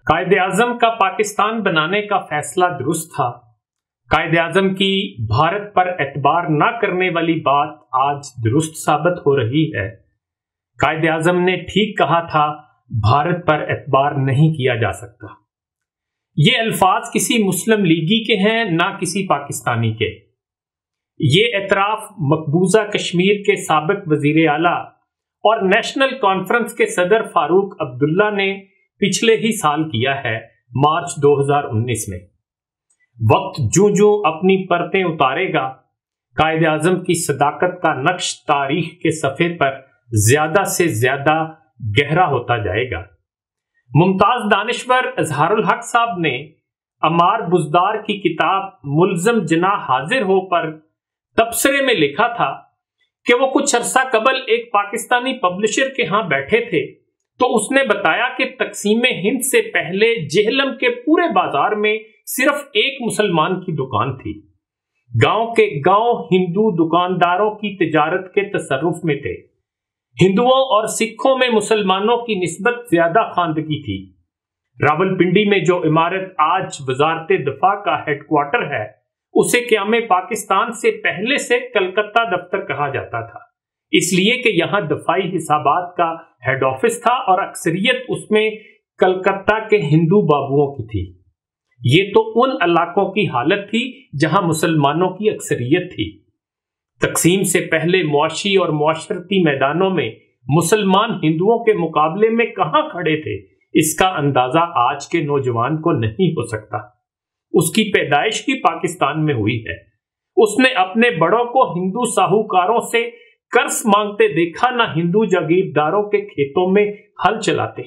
قائد اعظم کا پاکستان بنانے کا فیصلہ درست تھا۔ قائد اعظم کی بھارت پر اعتبار نہ کرنے والی بات آج درست ثابت ہو رہی ہے۔ قائد اعظم نے ٹھیک کہا تھا، بھارت پر اعتبار نہیں کیا جا سکتا۔ یہ الفاظ کسی مسلم لیگی کے ہیں، نہ کسی پاکستانی کے۔ یہ اعتراف مقبوضہ کشمیر کے سابق وزیر اعلیٰ اور نیشنل کانفرنس کے صدر فاروق عبداللہ نے پچھلے ہی سال کیا ہے، مارچ 2019 میں۔ وقت جوں جوں اپنی پرتیں اتارے گا، قائد اعظم کی صداقت کا نقش تاریخ کے صفحے پر زیادہ سے زیادہ گہرا ہوتا جائے گا۔ ممتاز دانشور اظہار الحق صاحب نے عمار بزدار کی کتاب ملزم جناح حاضر ہو پر تبصرے میں لکھا تھا کہ وہ کچھ عرصہ قبل ایک پاکستانی پبلشر کے ہاں بیٹھے تھے تو اس نے بتایا کہ تقسیم ہند سے پہلے جہلم کے پورے بازار میں صرف ایک مسلمان کی دکان تھی۔ گاؤں کے گاؤں ہندو دکانداروں کی تجارت کے تصرف میں تھے۔ ہندوؤں اور سکھوں میں مسلمانوں کی نسبت زیادہ خواندگی تھی۔ راولپنڈی میں جو عمارت آج وزارت دفاع کا ہیڈ کوارٹر ہے، اسے قیام پاکستان سے پہلے سے کلکتہ دفتر کہا جاتا تھا، اس لیے کہ یہاں دفاعی حسابات کا ہیڈ آفس تھا اور اکثریت اس میں کلکتہ کے ہندو بابوؤں کی تھی۔ یہ تو ان علاقوں کی حالت تھی جہاں مسلمانوں کی اکثریت تھی۔ تقسیم سے پہلے معاشی اور معاشرتی میدانوں میں مسلمان ہندوؤں کے مقابلے میں کہاں کھڑے تھے، اس کا اندازہ آج کے نوجوان کو نہیں ہو سکتا۔ اس کی پیدائش ہی پاکستان میں ہوئی ہے۔ اس نے اپنے بڑوں کو ہندو ساہوکاروں سے قرض مانگتے دیکھا، نہ ہندو جاگیرداروں کے کھیتوں میں ہل چلاتے۔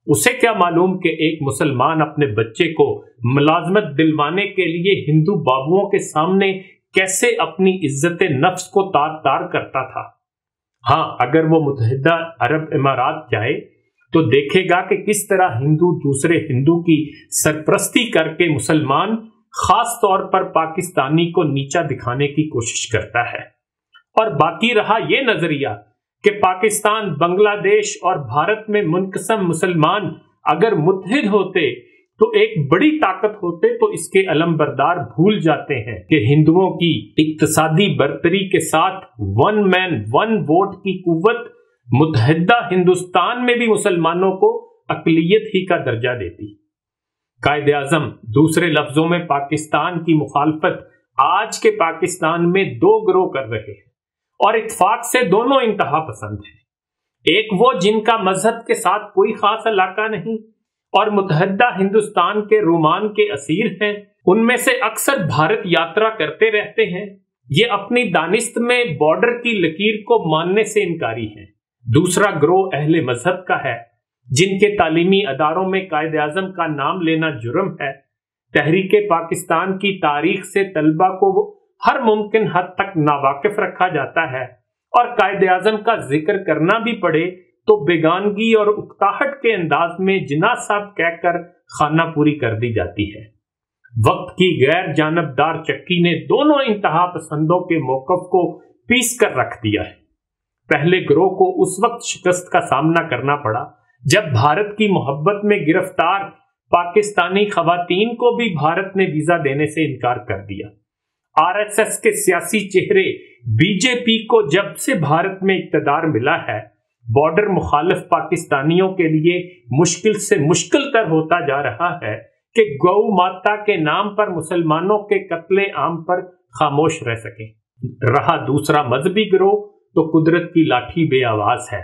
اسے کیا معلوم کہ ایک مسلمان اپنے بچے کو ملازمت دلوانے کے لیے ہندو بابوؤں کے سامنے کیسے اپنی عزت نفس کو تار تار کرتا تھا۔ ہاں، اگر وہ متحدہ عرب امارات جائے تو دیکھے گا کہ کس طرح ہندو دوسرے ہندو کی سرپرستی کر کے مسلمان، خاص طور پر پاکستانی کو نیچا دکھانے کی کوشش کرتا ہے۔ اور باقی رہا یہ نظریہ کہ پاکستان، بنگلہ دیش اور بھارت میں منقسم مسلمان اگر متحد ہوتے تو ایک بڑی طاقت ہوتے، تو اس کے علم بردار بھول جاتے ہیں کہ ہندوؤں کی اقتصادی برتری کے ساتھ ون مین ون ووٹ کی قوت متحدہ ہندوستان میں بھی مسلمانوں کو اقلیت ہی کا درجہ دیتی۔ قائد اعظم دوسرے لفظوں میں پاکستان کی مخالفت آج کے پاکستان میں دو گروہ کر رہے ہیں، اور اتفاق سے دونوں انتہا پسند ہیں۔ ایک وہ جن کا مذہب کے ساتھ کوئی خاص علاقہ نہیں اور متحدہ ہندوستان کے رومان کے اسیر ہیں، ان میں سے اکثر بھارت یاترا کرتے رہتے ہیں۔ یہ اپنی دانست میں بارڈر کی لکیر کو ماننے سے انکاری ہیں۔ دوسرا گروہ اہل مذہب کا ہے، جن کے تعلیمی اداروں میں قائد اعظم کا نام لینا جرم ہے۔ تحریک پاکستان کی تاریخ سے طلبہ کو ہر ممکن حد تک ناواقف رکھا جاتا ہے، اور قائد اعظم کا ذکر کرنا بھی پڑے تو بیگانگی اور اکتاہٹ کے انداز میں جناح صاحب کہہ کر خانہ پوری کر دی جاتی ہے۔ وقت کی غیر جانبدار چکی نے دونوں انتہا پسندوں کے موقف کو پیس کر رکھ دیا ہے۔ پہلے گروہ کو اس وقت شکست کا سامنا کرنا پڑا جب بھارت کی محبت میں گرفتار پاکستانی خواتین کو بھی بھارت نے ویزا دینے سے انکار کر دیا۔ آر ایس ایس کے سیاسی چہرے بی جے پی کو جب سے بھارت میں اقتدار ملا ہے، بارڈر مخالف پاکستانیوں کے لیے مشکل سے مشکل تر ہوتا جا رہا ہے کہ گو ماتا کے نام پر مسلمانوں کے قتل عام پر خاموش رہ سکیں۔ رہا دوسرا مذہبی گروہ تو قدرت کی لاٹھی بے آواز ہے۔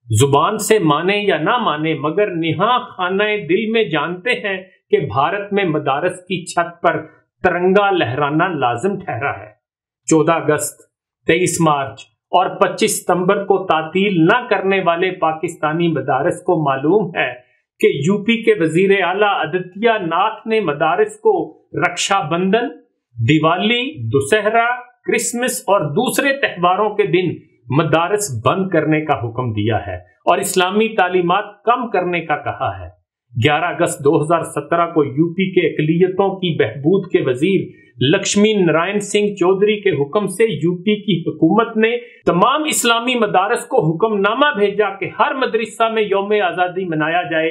زبان سے مانے یا نہ مانے، مگر نہاں خانہ دل میں جانتے ہیں کہ بھارت میں مدارس کی چھت پر ترنگا لہرانا لازم ٹھہرا ہے۔ 14 اگست، 23 مارچ اور 25 ستمبر کو تعطیل نہ کرنے والے پاکستانی مدارس کو معلوم ہے کہ یو پی کے وزیر اعلیٰ آدتیہ ناتھ نے مدارس کو رکشا بندھن، دیوالی، دسہرہ، کرسمس اور دوسرے تہواروں کے دن مدارس بند کرنے کا حکم دیا ہے اور اسلامی تعلیمات کم کرنے کا کہا ہے۔ 11 اگست 2017 کو یو پی کے اقلیتوں کی بہبود کے وزیر لکشمی نارائن سنگھ چودھری کے حکم سے یو پی کی حکومت نے تمام اسلامی مدارس کو حکم نامہ بھیجا کہ ہر مدرسہ میں یوم آزادی منایا جائے